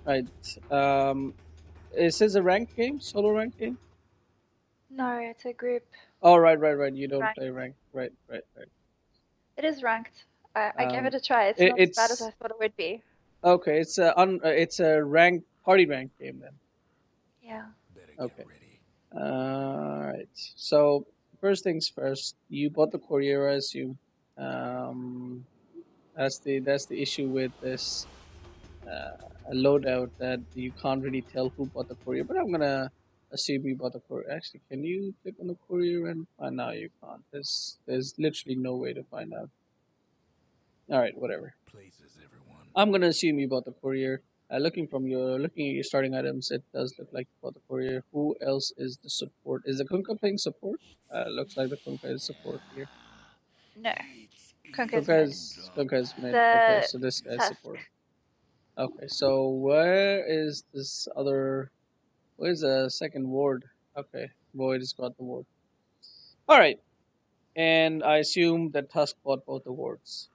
Right. Is this a ranked game? Solo ranked game? No, it's a group Oh, right. You don't rank. play ranked. Right. It is ranked. I gave Um, it a try. It's it, not as bad as it's I thought it would be. okay. It's a ranked party ranked game then. Yeah. Okay. All right. So first things first, you bought the courier, I assume. Um, that's the issue with this loadout that you can't really tell who bought the courier. But I'm gonna assume you bought the courier. Actually, can you click on the courier and find? No, you can't. There's literally no way to find out. All right, whatever. I'm gonna assume you bought the courier. Looking at your starting items, it does look like you bought the courier. Who else is the support? Is the Kunkka playing support? Looks like the Kunkka is support here. No. Conquer's Kunkka mid. is mid. Okay, The so this guy's Tusk. support. Okay, so where is this other? Where's the second ward? Okay, Void has got the ward. All right, and I assume that Tusk bought both the wards.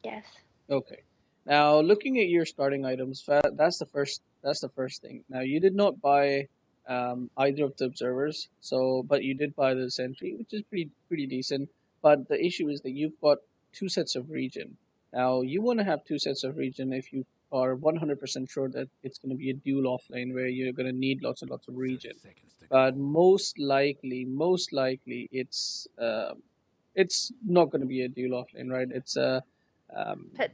Yes. Okay. Now, looking at your starting items, that's the first. That's the first thing. Now, you did not buy either of the observers, so but you did buy the sentry, which is pretty decent. But the issue is that you've got two sets of region. Now, you want to have two sets of region if you are 100% sure that it's going to be a dual offlane where you're going to need lots and lots of region. But most likely, it's not going to be a dual offlane, right? It's a Pit.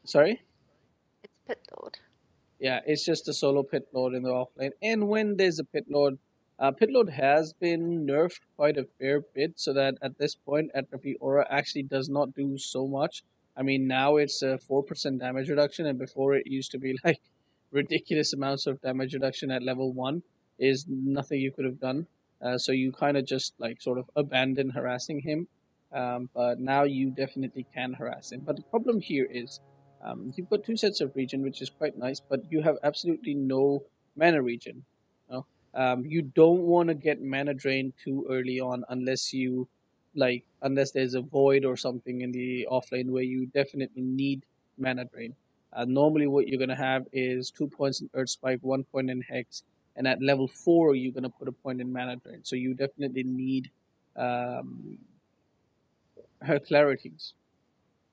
sorry. It's Pit Lord. Yeah, it's just a solo pit lord in the offlane. And when there's a pit lord has been nerfed quite a fair bit, so that at this point, Atrophy Aura actually does not do so much. I mean, now it's a 4% damage reduction, and before it used to be like ridiculous amounts of damage reduction at level 1 is nothing you could have done. So you kind of just like sort of abandon harassing him. But now you definitely can harass him. But the problem here is you've got two sets of region, which is quite nice, but you have absolutely no mana region. No? You don't want to get mana drain too early on unless there's a void or something in the offlane where you definitely need mana drain. Normally, what you're gonna have is 2 points in Earth Spike, 1 point in Hex, and at level 4 you're gonna put a point in mana drain. So you definitely need um, her clarities.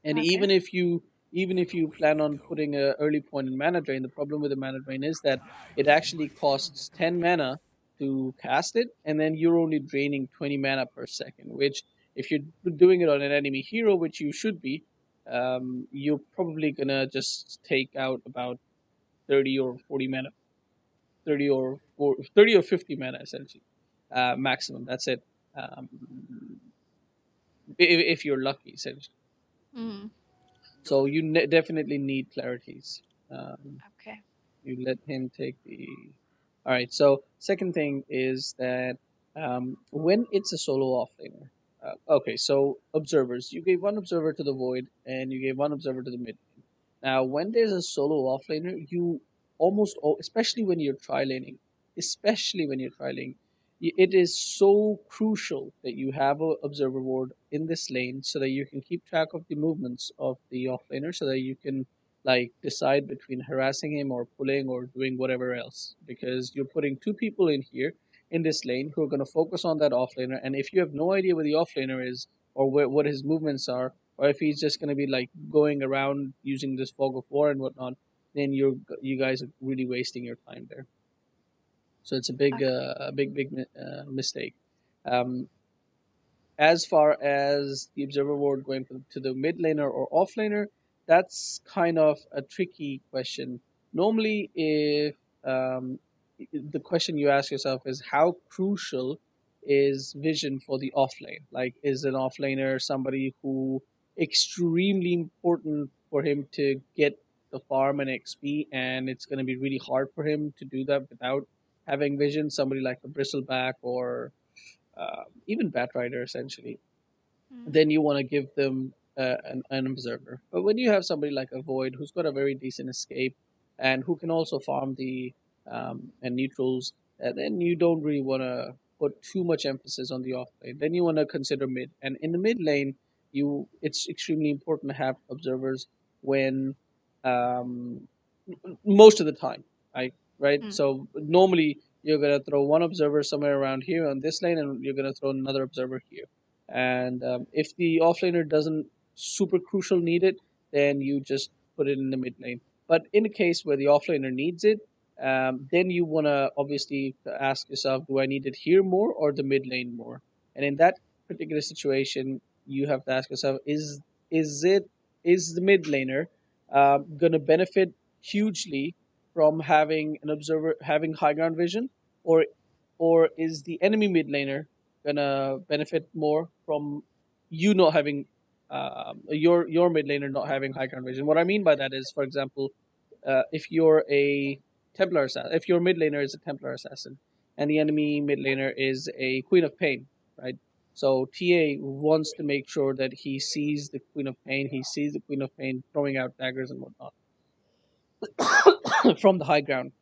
And Okay. even if you plan on putting a early point in mana drain, the problem with the mana drain is that it actually costs 10 mana to cast it, and then you're only draining 20 mana per second. Which, if you're doing it on an enemy hero, which you should be, you're probably gonna just take out about 30 or 40 mana, 30 or 50 mana essentially, maximum. That's it. If you're lucky, essentially. Hmm. So you definitely need clarities. Okay. You let him take the. All right. So second thing is that when it's a solo offlaner. Okay, so observers. You gave one observer to the void, and you gave one observer to the mid lane. Now, when there's a solo offlaner, especially when you're tri laning, especially when you're tri laning, it is so crucial that you have a observer ward in this lane so that you can keep track of the movements of the offlaner, so that you can like decide between harassing him or pulling or doing whatever else, because you're putting two people in here in this lane who are going to focus on that offlaner, and if you have no idea where the offlaner is or what his movements are, or if he's just going to be like going around using this fog of war and whatnot, then you guys are really wasting your time there. So it's Okay. a big mistake. um, as far as the observer ward going to the mid laner or off laner, that's kind of a tricky question. Normally, if um, the question you ask yourself is how crucial is vision for the off lane? Like, is an off laner somebody who extremely important for him to get the farm and XP, and it's going to be really hard for him to do that without having vision? Somebody like a bristleback or even Batrider, essentially, Hmm. then you want to give them an observer. But when you have somebody like a Void who's got a very decent escape and who can also farm the and neutrals, then you don't really want to put too much emphasis on the off lane. Then you want to consider mid, and in the mid lane, it's extremely important to have observers when um, most of the time, right? Mm. So normally you're gonna throw one observer somewhere around here on this lane, and you're gonna throw another observer here. And if the offlaner doesn't super crucial need it, then you just put it in the mid lane. But in the case where the offlaner needs it, then you wanna obviously ask yourself, do I need it here more or the mid lane more? And in that particular situation, you have to ask yourself, is it is the mid laner going to benefit hugely from having an observer having high ground vision, or is the enemy mid laner gonna benefit more from you not having your mid laner not having high ground vision? What I mean by that is, for example, if you're a Templar assassin, if your mid laner is a Templar assassin, and the enemy mid laner is a Queen of Pain, right? So TA wants to make sure that he sees the Queen of Pain, he sees the Queen of Pain throwing out daggers and whatnot from the high ground.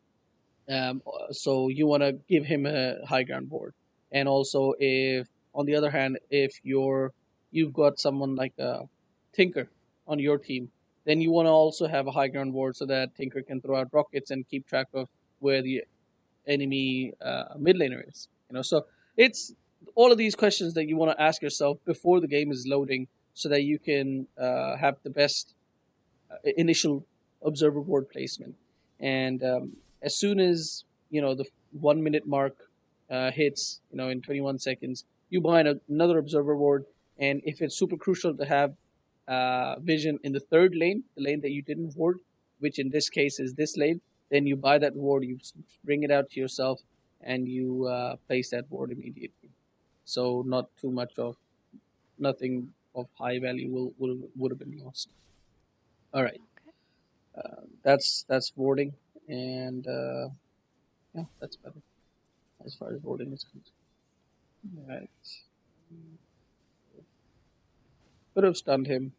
So you want to give him a high ground board, and also if on the other hand, if you've got someone like a Tinker on your team, then you want to also have a high ground board so that Tinker can throw out rockets and keep track of where the enemy mid laner is. So it's all of these questions that you want to ask yourself before the game is loading, so that you can have the best initial observer board placement. And as soon as the 1 minute mark hits, in 21 seconds, you buy another observer board. And if it's super crucial to have vision in the third lane, the lane that you didn't ward, which in this case is this lane, then you buy that ward, you bring it out to yourself, and you place that ward immediately. So not too much of nothing of high value would have been lost. All right. Okay. That's boarding, and yeah, that's better as far as boarding is concerned. Right. Could have stunned him.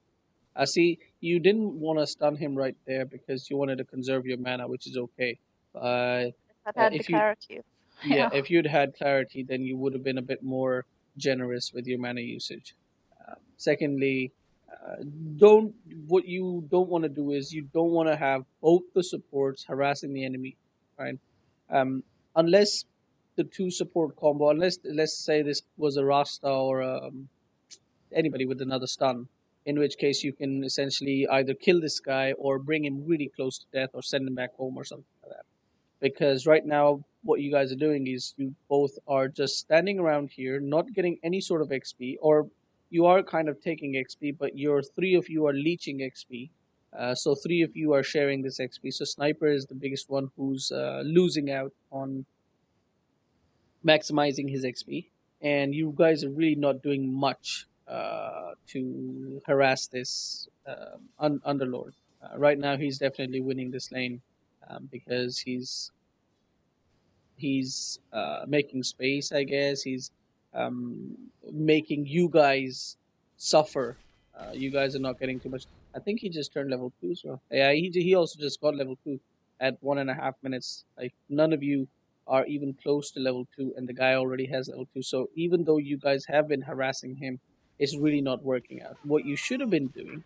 I see you didn't want to stun him right there because you wanted to conserve your mana, which is okay. But If I had the if you clarity. yeah, Yeah. if you'd had clarity, then you would have been a bit more generous with your mana usage. Secondly, uh, don't what you don't want to do is you don't want to have both the supports harassing the enemy, right? Um, unless the two support combo, unless let's say this was a Rasta or anybody with another stun, in which case you can essentially either kill this guy or bring him really close to death or send him back home or something like that. Because right now what you guys are doing is you both are just standing around here not getting any sort of XP, or you are kind of taking XP, but your three of you are leeching XP. So three of you are sharing this XP. So Sniper is the biggest one who's losing out on maximizing his XP, and you guys are really not doing much to harass this Underlord. Right now, he's definitely winning this lane because he's making space. I guess he's making you guys suffer. You guys are not getting too much. I think he just turned level 2, so yeah, he also just got level 2 at 1.5 minutes. Like none of you are even close to level 2, and the guy already has level 2. So even though you guys have been harassing him, it's really not working out. What you should have been doing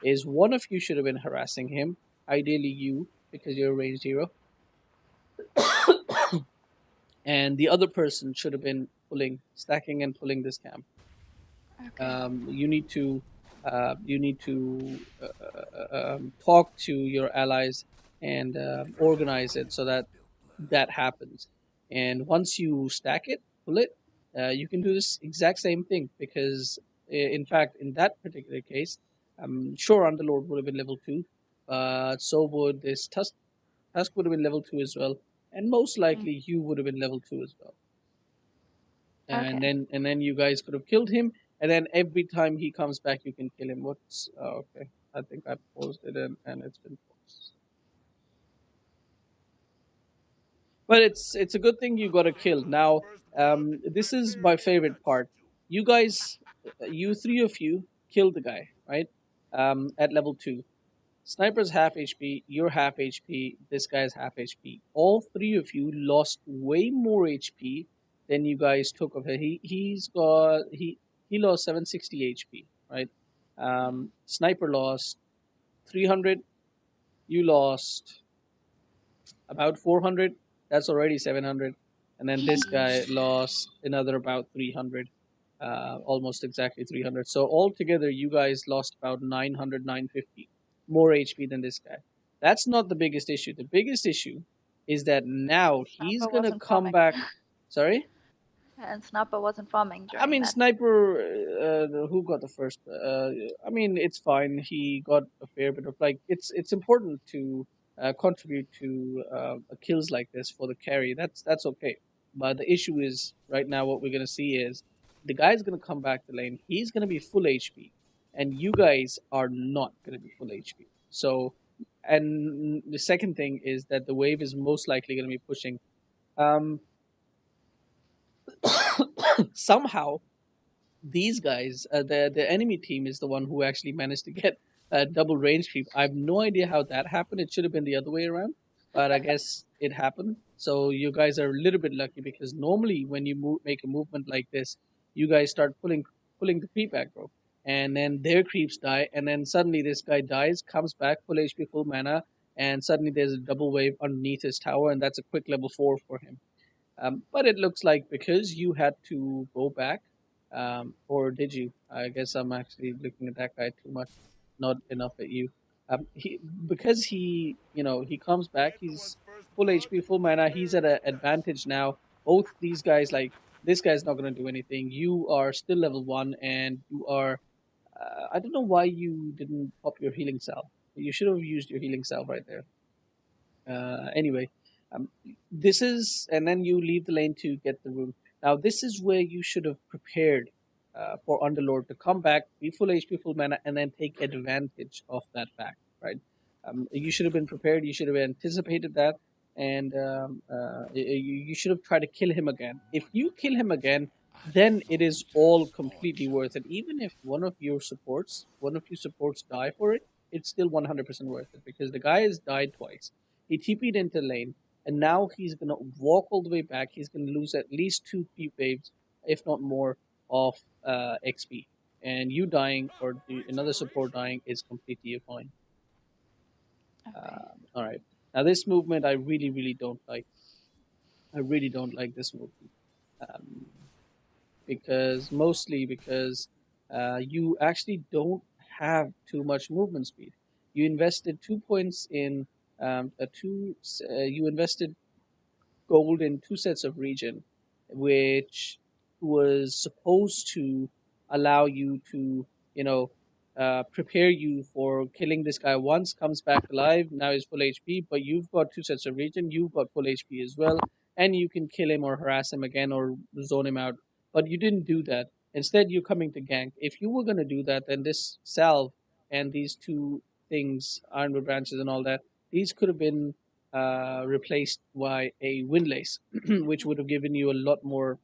is one of you should have been harassing him, ideally you, because you're a ranged hero, and the other person should have been stacking and pulling this camp. Okay. You need to talk to your allies and organize it so that that happens. And once you stack it, pull it, you can do this exact same thing because, in fact, in that particular case, sure, Underlord would have been level 2, but so would this Tusk would have been level 2 as well, and most Mm. likely you would have been level 2 as well. And Okay. then you guys could have killed him, and then every time he comes back you can kill him. What's okay, I think I paused it, and it's been paused, but it's a good thing you got a kill now. This is my favorite part. You guys, you three of you killed the guy, right? At level 2. Sniper's half HP, you're half HP, this guy's half HP. All three of you lost way more HP than you guys took of it. He lost 760 HP, right? Mm. Sniper lost 300, you lost. about 400. That's already 700. And then this Mm. guy lost another about 300, almost exactly 300. So altogether, you guys lost about 900, 950 more HP than this guy. That's not the biggest issue. The biggest issue is that now he's Snapper going to wasn't come farming. back. Sorry? And Snapper wasn't farming I during mean, that. sniper. Who got the first? I mean, it's fine. He got a fair bit of like. It's important to contribute to kills like this for the carry. That's okay. But the issue is right now what we're gonna see is the guy's gonna come back to lane. He's gonna be full HP, and you guys are not gonna be full HP. So, and the second thing is that the wave is most likely gonna be pushing. Um, somehow these guys, the enemy team is the one who actually managed to get a double range creep. I have no idea how that happened. It should have been the other way around, but I guess it happened. So you guys are a little bit lucky because normally when you make a movement like this, you guys start pulling the creep back, bro, and then their creeps die, and then suddenly this guy dies, comes back full HP, full mana, and suddenly there's a double wave underneath his tower, and that's a quick level 4 for him. But it looks like because you had to go back, or did you? I guess I'm actually looking at that guy too much, not enough at you. He because he comes back. He's full HP, full mana. He's at an advantage now. Both these guys, like this guy's not going to do anything. You are still level 1, and you are. I don't know why you didn't pop your healing salve. You should have used your healing salve right there. Anyway, um, this is, and then you leave the lane to get the room. Now, this is where you should have prepared for Underlord to come back, be full HP, full mana, and then take advantage of that fact, right? You should have been prepared. You should have anticipated that, and you should have tried to kill him again. If you kill him again, then it is all completely worth it. Even if one of your supports die for it, it's still 100% worth it because the guy has died twice. He TP'd into lane, and now he's gonna walk all the way back. He's gonna lose at least two creep waves, if not more, of XP. And you dying or another support dying is completely fine. Okay. All right. Now this movement I really, really don't like. I really don't like this movement um, because mostly because you actually don't have too much movement speed. You invested 2 points in a two. You invested gold in two sets of region, which was supposed to allow you to, you know, prepare you for killing this guy once, comes back alive, now he's full HP, but you've got two sets of region, you've got full HP as well, and you can kill him or harass him again or zone him out. But you didn't do that. Instead, you're coming to gank. If you were going to do that, then this salve and these two things, ironwood branches and all that, these could have been replaced by a windlace, which would have given you a lot more,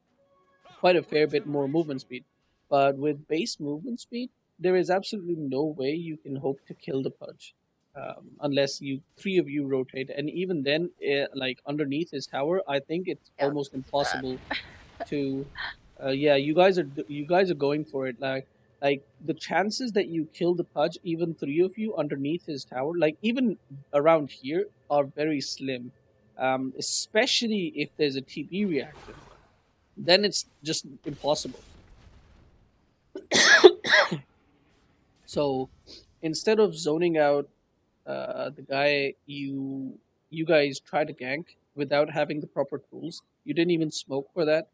quite a fair bit more movement speed. But with base movement speed, there is absolutely no way you can hope to kill the Pudge. Unless you three of you rotate, and even then, like underneath his tower, I think it's Yeah, almost it's bad. impossible to yeah, you guys are going for it. Like the chances that you kill the Pudge, even three of you underneath his tower, like even around here, are very slim. Especially if there's a TP reaction, then it's just impossible. So instead of zoning out the guy, you guys try to gank without having the proper tools. You didn't even smoke for that.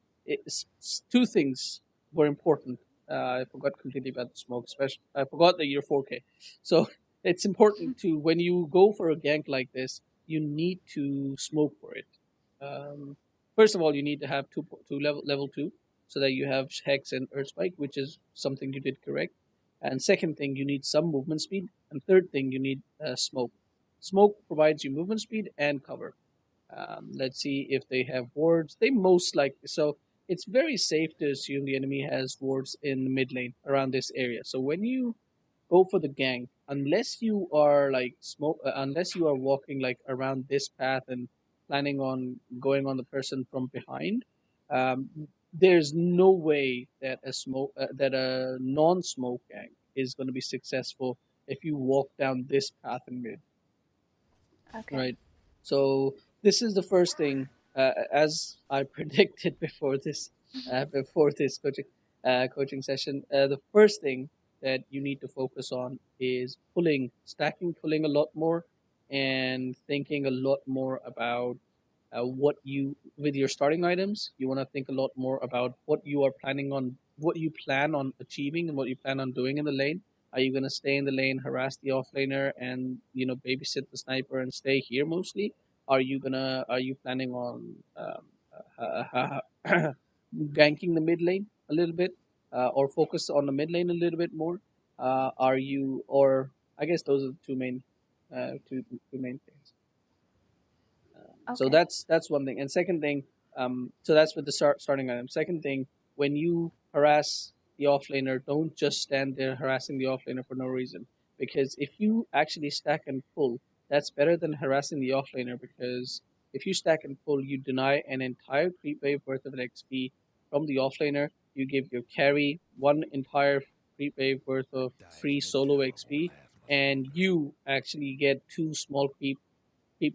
Two things were important. I forgot completely about the smoke. Especially, I forgot that you're 4K. So it's important to when you go for a gank like this, you need to smoke for it. Um, First of all, you need to have two level 2, so that you have hex and earth spike, which is something you did correct. And second thing, you need some movement speed. And third thing, you need smoke. Smoke provides you movement speed and cover. Let's see if they have wards. They most likely so. It's very safe to assume the enemy has wards in the mid lane around this area. So when you go for the gang, unless you are like unless you are walking like around this path and planning on going on the person from behind, um, there's no way that a non-smoke gang is going to be successful if you walk down this path in mid, Okay. right? So this is the first thing, as I predicted before this coaching session. The first thing that you need to focus on is pulling, stacking, pulling a lot more, and thinking a lot more about what you with your starting items. You want to think a lot more about what you are planning on, what you plan on achieving, and what you plan on doing in the lane. Are you going to stay in the lane, harass the offlaner, and babysit the sniper and stay here mostly? Are you planning on ganking the mid lane a little bit, or focus on the mid lane a little bit more? Are you, or I guess those are the two main things. So Okay. that's one thing. And second thing, so that's with the starting item. Second thing, when you harass the offlaner, don't just stand there harassing the offlaner for no reason. Because if you actually stack and pull, that's better than harassing the offlaner. Because if you stack and pull, you deny an entire creep wave worth of XP from the offlaner. You give your carry one entire creep wave worth of Dying free mid solo tower won't XP, last much and longer. you actually get two small keep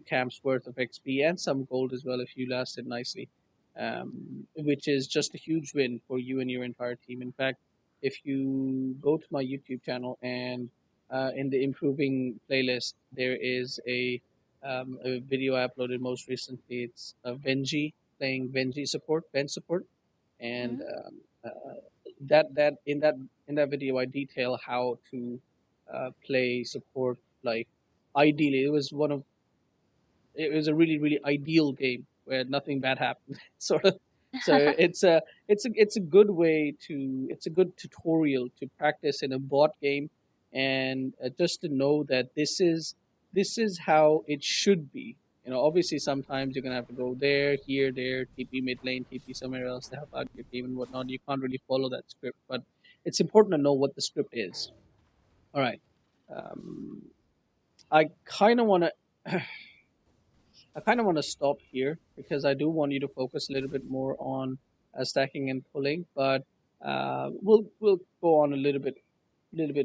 camps worth of XP and some gold as well if you lasted nicely, which is just a huge win for you and your entire team. In fact, if you go to my YouTube channel and in the improving playlist, there is a video I uploaded most recently. It's Venji playing Venji support, Ben support, and Mm. that video I detail how to play support like ideally. It was a really really ideal game where nothing bad happened sort of. So it's a good way to, it's a good tutorial to practice in a bot game, and just to know that this is how it should be. Obviously sometimes you're gonna have to go there, here, there, TP mid lane, TP somewhere else to help out your team and whatnot. You can't really follow that script, but it's important to know what the script is. All right. um, I kind of want to I kind of want to stop here because I do want you to focus a little bit more on stacking and pulling, but we'll go on a little bit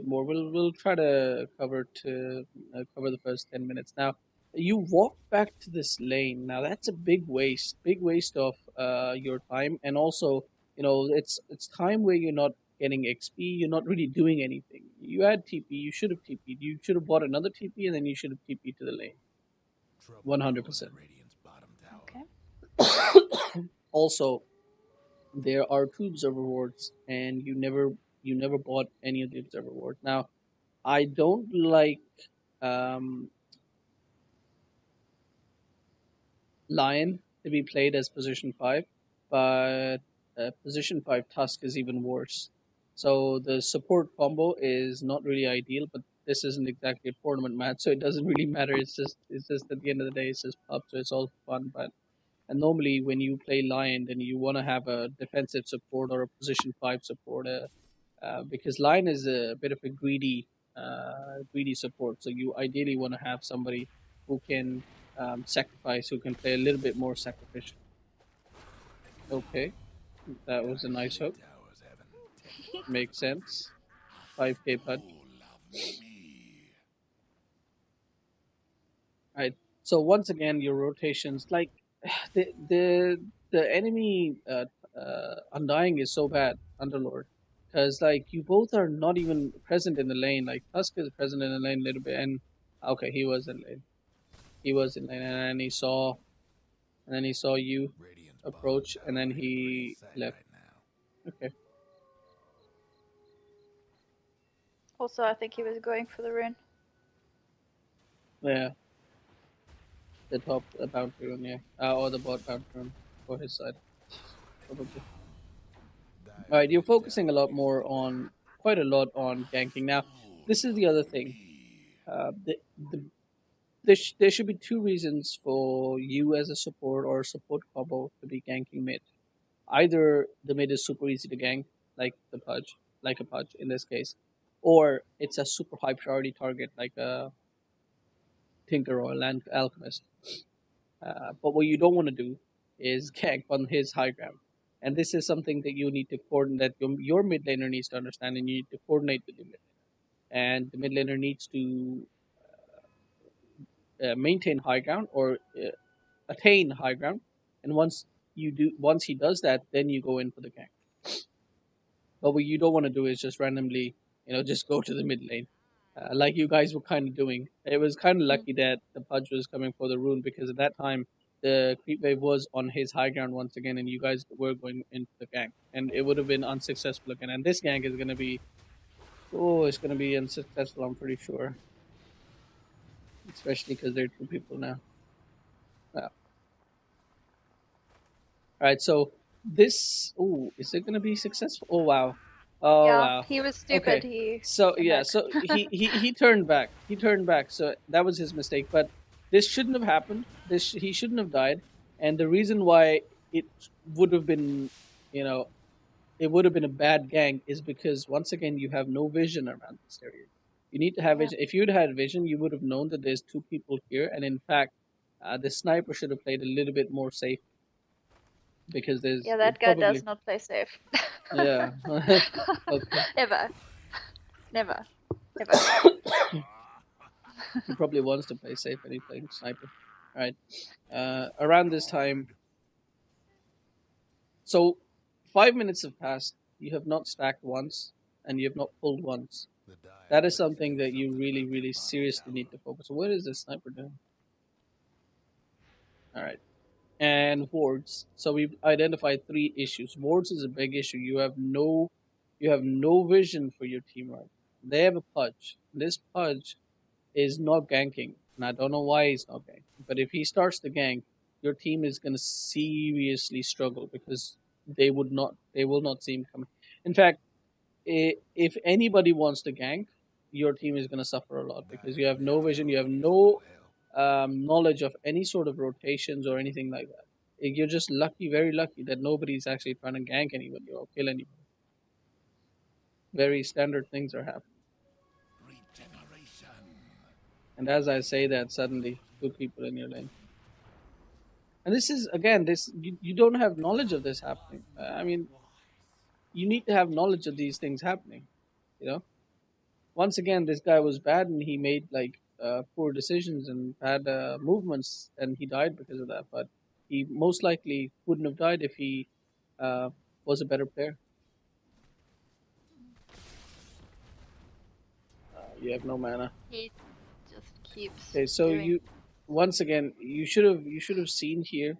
more. We'll try to cover the first 10 minutes. Now, you walk back to this lane. Now that's a big waste of your time, and also it's time where you're not getting XP. You're not really doing anything. You had TP. You should have TP'd. You should have bought another TP, and then you should have TP'd to the lane. Trouble One hundred brewing percent. at Radiant's bottom tower. Okay. Also, there are two observer wards, and you never bought any of the observer wards. Now, I don't like um, Lion to be played as position five, but position five Tusk is even worse. So the support combo is not really ideal, but this isn't exactly a tournament match, so it doesn't really matter. It's just at the end of the day, it's just pub, so it's all fun. But and normally, when you play Lion, then you want to have a defensive support or a position five support, because Lion is a bit of a greedy support. So you ideally want to have somebody who can sacrifice, who can play a little bit more sacrificial. Okay, that was a Dying nice mid hook. tower's having technical Makes difficulties. sense. 5K pud. Oh, love me. Right. So once again, your rotations, like the enemy undying is so bad, Underlord, because like you both are not even present in the lane. Like Tusk is present in the lane a little bit, and okay, he was in lane. He was in lane, and then he saw you Radiant's bottom approach, and then tower ain't a pretty he sight left. right now. Okay. Also, I think he was going for the rune. Yeah, the top bounty rune, yeah, or the bot bounty rune for his side, probably. All Dyer's right, you're mid focusing a tower lot needs a more repair. on quite a lot on ganking. Now, Oh, this is the other love thing. me. There should be two reasons for you as a support or a support combo to be ganking mid. Either the mid is super easy to gank, like the Pudge, like a Pudge in this case, or it's a super high priority target, like a Tinker or an Alchemist. But what you don't want to do is gank on his high ground. And this is something that you need to coordinate, that your mid laner needs to understand, and you need to coordinate with the mid laner. And the mid laner needs to maintain high ground or attain high ground, and once he does that, then you go in for the gank. But what you don't want to do is just randomly, just go to the mid lane, like you guys were kind of doing. It was kind of Mm. lucky that the Pudge was coming for the rune because at that time the creep wave was on his high ground once again, and you guys were going into the gank, and it would have been unsuccessful again. And this gank is going to be, it's going to be unsuccessful. I'm pretty sure, especially because there are two people now. Wow. All right, so this, is it going to be successful? Oh wow, oh Yeah, wow. he was stupid. Okay, He so came yeah, back. so he turned back. He turned back. So that was his mistake. But this shouldn't have happened. He shouldn't have died. And the reason why it would have been, you know, it would have been a bad gang is because once again you have no vision around this area. You need to have Yeah, vision. If you'd had vision, you would have known that there's two people here, and in fact, the sniper should have played a little bit more safe because yeah, it that guy probably, does not play safe. yeah. Okay. Ever, never, ever. He probably wants to play safe and he's playing sniper. All right. Around this time, so 5 minutes have passed. You have not stacked once, and you have not pulled once. The die That is placed something that goes up you to the really, top of really the bottom seriously need tower. to focus. What is this sniper doing? All right. And wards. So we've identified three issues. Wards is a big issue. You have no vision for your team right. They have a pudge. This pudge is not ganking, and I don't know why he's not ganking. But if he starts to gank, your team is going to seriously struggle because they will not see him coming. In fact, if anybody wants to gank, your team is going to suffer a lot because you Diamond have no Red vision, you have Arrow needs no no help. knowledge of any sort of rotations or anything like that. You're just lucky, very lucky, that nobody's actually trying to gank anybody or kill anybody. Very standard things are happening. Regeneration. And as I say that, suddenly two people in your lane. And this is again, you don't have knowledge of this happening. I mean, you need to have knowledge of these things happening. You know, once again, this guy was bad and he made like poor decisions and bad movements, and he died because of that. But he most likely wouldn't have died if he uh, was a better player. You have no mana. He just keeps Okay, so doing. you once again you should have seen here.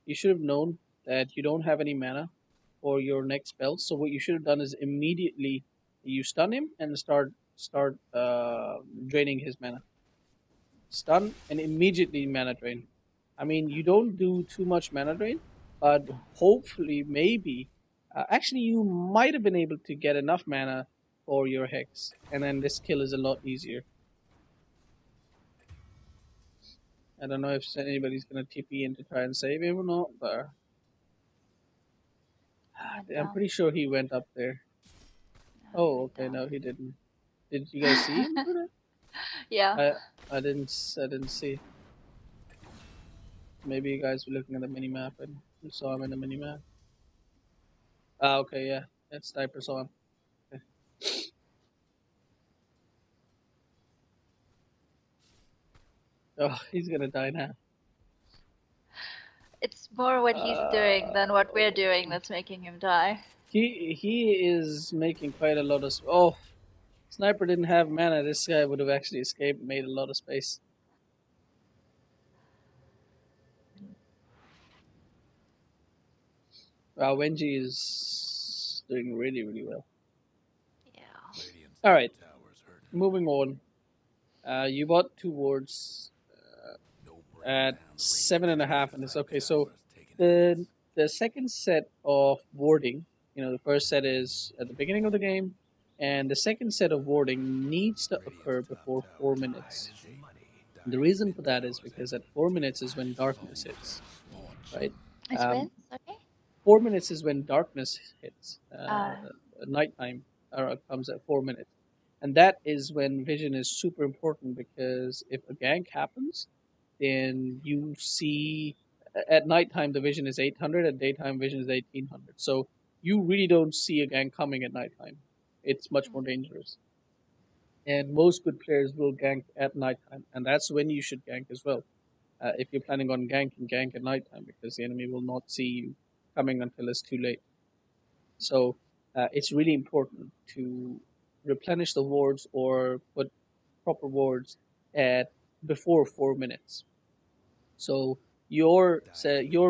You should have known that you don't have any mana for your next spell. So what you should have done is immediately you stun him and start draining his mana. Stun and immediately mana drain. I mean, you don't do too much mana drain, but hopefully, maybe, actually, you might have been able to get enough mana for your hex, and then this kill is a lot easier. I don't know if anybody's gonna TP in to try and save him or not, but He went I'm down. pretty sure he went up there. No, he Oh, went okay, down. no, he didn't. Did you guys see him do that? Yeah. I didn't see. Maybe you guys were looking at the mini map and you saw him in the mini map. Ah, okay, yeah, that's Sniper saw him. Okay. Oh, he's gonna die now. It's more what he's doing than what we're Oh, doing that's making him die. he is making quite a lot of. Oh, Sniper didn't have mana. This guy would have actually escaped, and made a lot of space. Wow, Wenji is doing really, really well. Yeah. Radiant's All top right, tower's hurting. moving on. You bought two wards No breaking at down the seven and Radiant's a half, and it's fortified okay. So towers, taking the hits. the second set of warding, the first set is at the beginning of the game, and the second set of warding needs to Radiant's occur top before four tower's high minutes. as money. The Dire's reason for mid that is tower's because heavy. at 4 minutes is when Dire's darkness foe hits, is right? fortune. It's Um, when? Sorry? 4 minutes is when darkness hits. Uh, Nighttime comes at 4 minutes, and that is when vision is super important because if a gank happens, then you see at nighttime the vision is 800, at daytime vision is 1800. So you really don't see a gang coming at nighttime. It's much more dangerous. and most good players will gank at nighttime, and that's when you should gank as well. If you're planning on ganking, gank at nighttime because the enemy will not see you coming until it's too late. So it's really important to replenish the wards or put proper wards at before 4 minutes. So your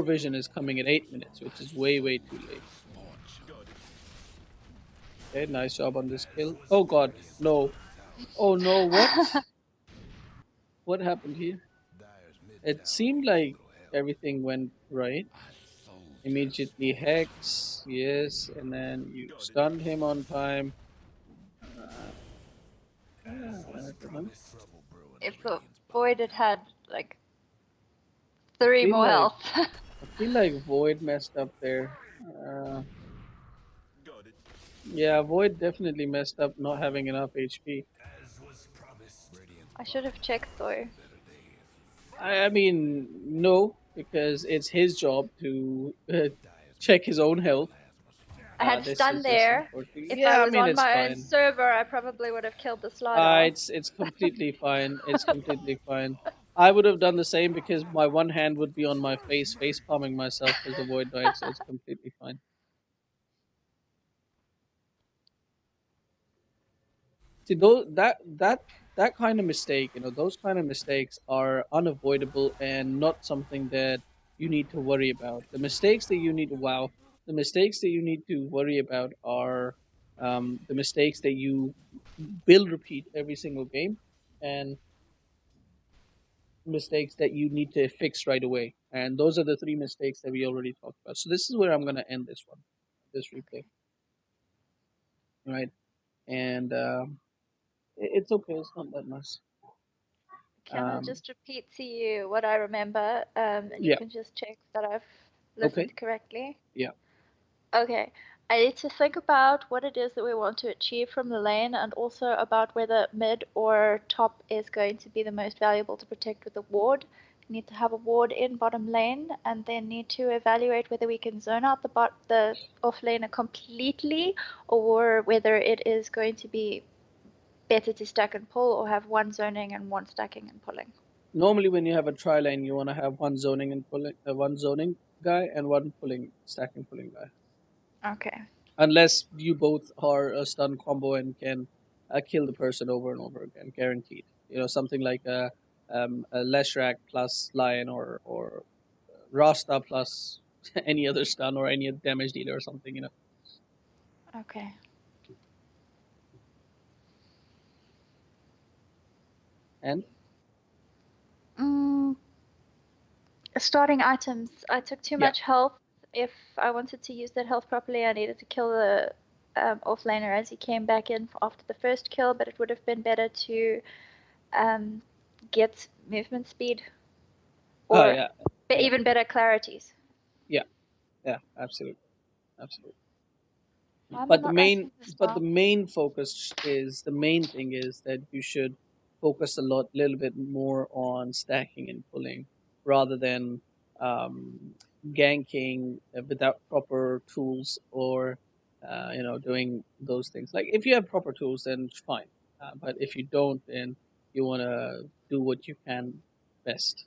vision is coming at 8 minutes, which is way too late. Okay, nice job on this kill. Oh god, no! Oh no! What happened here? It seemed like everything went right. Immediately hex, yes, and then you stunned him on time. Uh, I If the void had had like three feel more like health. I feel like Void messed up there. Yeah, Void definitely messed up not having enough HP. I should have checked though. I mean, no, because it's his job to check his own health. I had This stun is just there. unfortunate. If I Yeah, I was mean on it's my own fine. server, I probably would have killed the Slider. It's completely fine. It's completely fine. I would have done the same because my one hand would be on my face palming myself because the void died. So it's completely fine. See, that kind of mistake, those kind of mistakes are unavoidable and not something that you need to worry about. The mistakes that you need to worry about are the mistakes that you will repeat every single game, and mistakes that you need to fix right away. And those are the three mistakes that we already talked about. So this is where I'm going to end this replay, right? And it's okay. It's not that much. Can I Um, just repeat to you what I remember, and you yeah. can just check that I've Okay. listened correctly? Yeah. Okay. I need to think about what it is that we want to achieve from the lane and also about whether mid or top is going to be the most valuable to protect with the ward. We need to have a ward in bottom lane and then need to evaluate whether we can zone out the off laner completely or whether it is going to be better to stack and pull or have one zoning and one stacking and pulling. Normally, when you have a tri lane, you want to have one zoning and pulling, one zoning guy and one pulling, stacking pulling guy. Okay. Unless you both are a stun combo and can kill the person over and over again, guaranteed. Something like a Leshrac plus Lion or Rasta plus any other stun or any damage dealer or something. Okay. And Mm, starting items. I took too yeah, much health. If I wanted to use that health properly, I needed to kill the offlaner as he came back in after the first kill, but it would have been better to um, get movement speed or yeah, yeah, even better clarities. yeah, yeah, absolutely, absolutely. Why am I But the not main writing this but the down? main focus is the main thing is that you should focus little bit more on stacking and pulling rather than ganking without proper tools or doing those things. Like if you have proper tools, then it's fine. But if you don't, then you want to do what you can best.